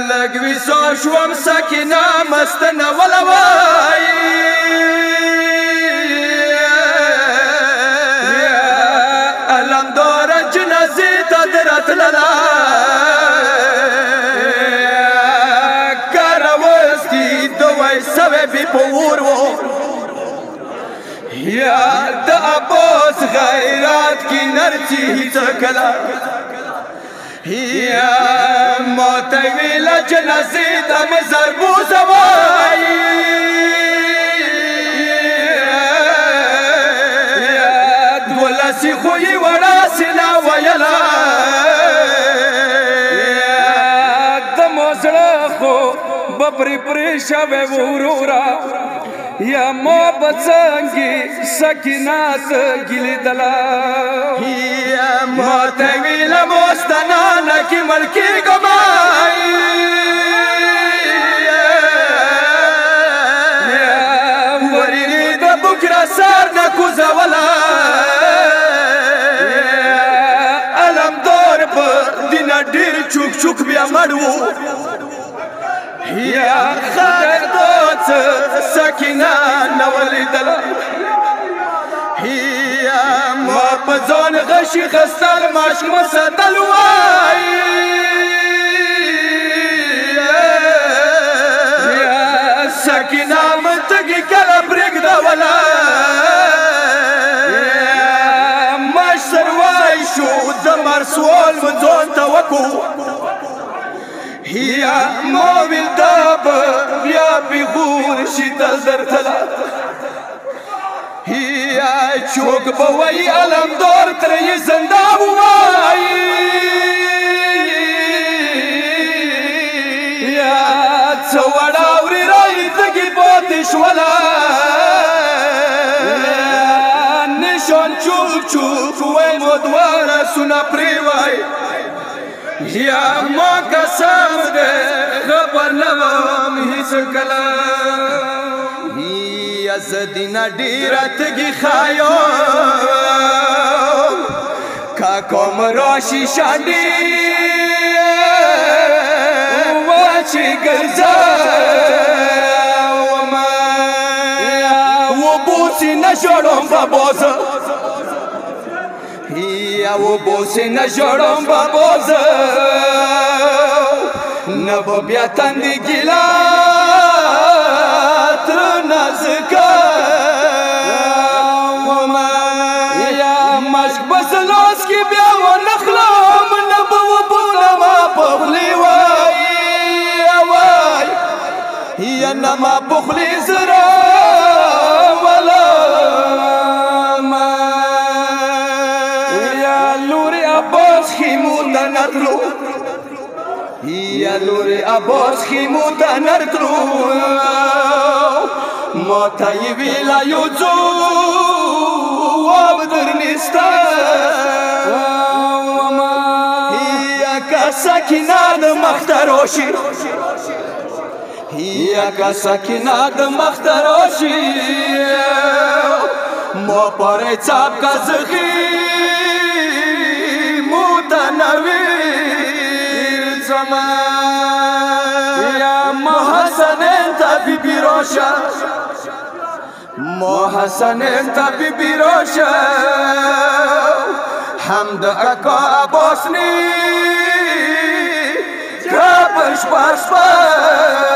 لګوي سو شوم سکینه مستنه ولوای علم دور جنازې ته درتللا کاروستی دوی سوي بي پور وو یا د ابوس غیرات کی نرچی څکلا یا موت ویلا جنازې د مزر بوزوای یا دولسی خوې وړا سلا ویلا د موزړه خو ببري پرې شوه ورورا یا مو بڅنګي سکینات ګل دلا یا مو ته ویل مستنا نکی ملکی ګمای یا ورې د بکرا سر نکو زولا علم دور په دین ډیر چوک چوک بیا مړو یا خاطر دوت سکینه نولی دلا یا ما پزون غشی خستر ماشک مسدل وای یا سکینه منتگی کلا برگ دولا ماش سروای شو دمر سوال منزون توکو یا مویل داب یا بیغور شیدل درتلا یا چوک بوی علم دور تری زنده بوای یا چوڑاوری رای تگی باتش ولا نشان چوک چوک وی مدوارا سنا پریوای یا ما قسم دے خبر نوام ہی سکلا یا زدینا ڈیرت گی خایو کا کوم روشی شاندی واچی گرزا و بوسی نشورم بابوزا یا و بوسی نشورم بابوزا نبو بیا تندی گیلا تر نازکا یا مشک بسلوس کی بیا و نخلام نبو بولا ما پخلی وای یا نما پخلی زرا ولا یا لوری عباس خیمون نتلو یا لوری عباس خیمو تا نرتلو موتا یی ویلا یوزو وابدر نیستا یا کا سکینه د مختروشی یا کا سکینه د مختروشی مو پر چاپ کا زخی موتا نوی یا محسن انت بی بی روشا محسن انت بی بی روشا حمد اکا بوسنی کپش پاس پاس